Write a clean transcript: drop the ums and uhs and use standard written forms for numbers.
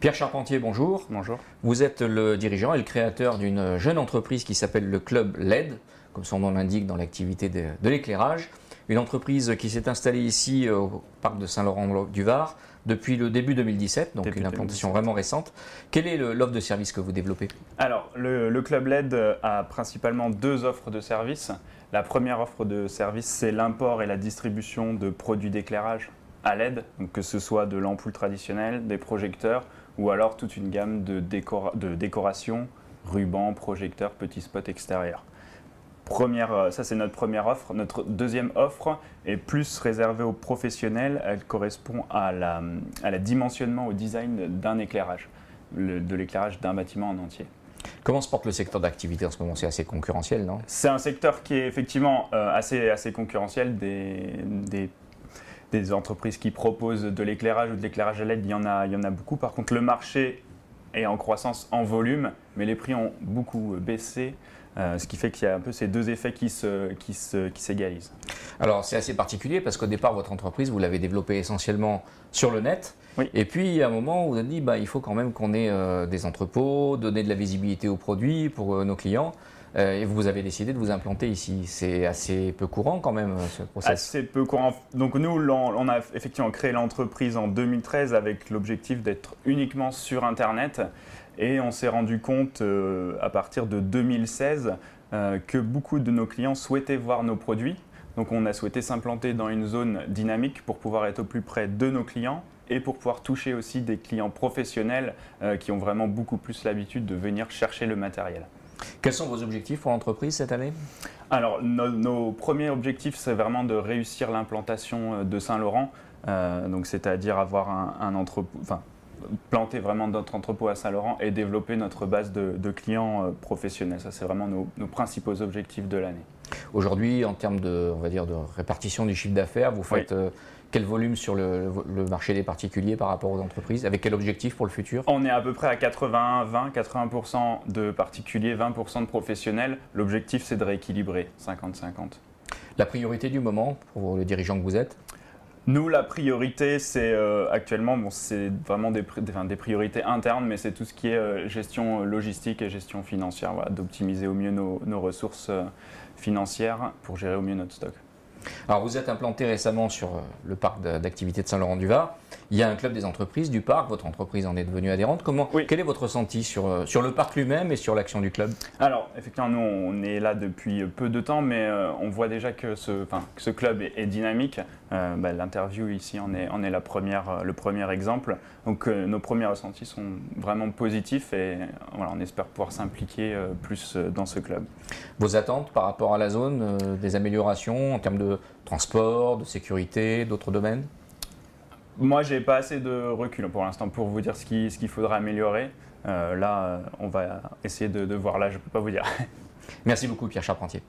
Pierre Charpentier, bonjour. Bonjour. Vous êtes le dirigeant et le créateur d'une jeune entreprise qui s'appelle le Club LED, comme son nom l'indique dans l'activité de l'éclairage. Une entreprise qui s'est installée ici au parc de Saint-Laurent-du-Var depuis le début 2017, donc une implantation vraiment récente. Quelle est l'offre de service que vous développez? Alors, le Club LED a principalement deux offres de services. La première offre de service, c'est l'import et la distribution de produits d'éclairage à LED, donc que ce soit de l'ampoule traditionnelle, des projecteurs ou alors toute une gamme de décoration, rubans, projecteurs, petits spots extérieurs. Ça, c'est notre première offre. Notre deuxième offre est plus réservée aux professionnels. Elle correspond à la dimensionnement, au design d'un éclairage, de l'éclairage d'un bâtiment en entier. Comment se porte le secteur d'activité en ce moment? C'est assez concurrentiel, non? C'est un secteur qui est effectivement assez concurrentiel. Des entreprises qui proposent de l'éclairage ou de l'éclairage à LED, il y en a beaucoup. Par contre, le marché est en croissance en volume, mais les prix ont beaucoup baissé. Ce qui fait qu'il y a un peu ces deux effets qui s'égalisent. Alors c'est assez particulier parce qu'au départ votre entreprise vous l'avez développée essentiellement sur le net. Oui. Et puis il y a un moment où vous avez dit il faut quand même qu'on ait des entrepôts, donner de la visibilité aux produits pour nos clients. Et vous avez décidé de vous implanter ici. C'est assez peu courant quand même ce process. Assez peu courant. Donc nous on a effectivement créé l'entreprise en 2013 avec l'objectif d'être uniquement sur Internet. Et on s'est rendu compte à partir de 2016 que beaucoup de nos clients souhaitaient voir nos produits. Donc on a souhaité s'implanter dans une zone dynamique pour pouvoir être au plus près de nos clients et pour pouvoir toucher aussi des clients professionnels qui ont vraiment beaucoup plus l'habitude de venir chercher le matériel. Quels sont vos objectifs pour l'entreprise cette année? Alors nos premiers objectifs, c'est vraiment de réussir l'implantation de Saint-Laurent, donc c'est-à-dire avoir un entrepôt, planter vraiment notre entrepôt à Saint-Laurent et développer notre base de clients professionnels. Ça, c'est vraiment nos principaux objectifs de l'année. Aujourd'hui, en termes de répartition du chiffre d'affaires, vous faites quel volume sur le marché des particuliers par rapport aux entreprises? Avec quel objectif pour le futur? On est à peu près à 80% de particuliers, 20% de professionnels. L'objectif, c'est de rééquilibrer 50-50. La priorité du moment pour le dirigeant que vous êtes? Nous, la priorité, c'est actuellement, c'est vraiment des priorités internes, mais c'est tout ce qui est gestion logistique et gestion financière, voilà, d'optimiser au mieux nos ressources financières pour gérer au mieux notre stock. Alors vous êtes implanté récemment sur le parc d'activité de Saint-Laurent-du-Var. Il y a un club des entreprises du parc, votre entreprise en est devenue adhérente. Quel est votre ressenti sur le parc lui-même et sur l'action du club? Alors effectivement, nous on est là depuis peu de temps, mais on voit déjà que ce club est dynamique. L'interview ici en est le premier exemple. Donc nos premiers ressentis sont vraiment positifs et voilà, on espère pouvoir s'impliquer plus dans ce club. Vos attentes par rapport à la zone, des améliorations en termes de transport, de sécurité, d'autres domaines? Moi, j'ai pas assez de recul pour l'instant pour vous dire ce qu'il faudra améliorer. Là, on va essayer de voir. Là, je ne peux pas vous dire. Merci beaucoup, Pierre Charpentier.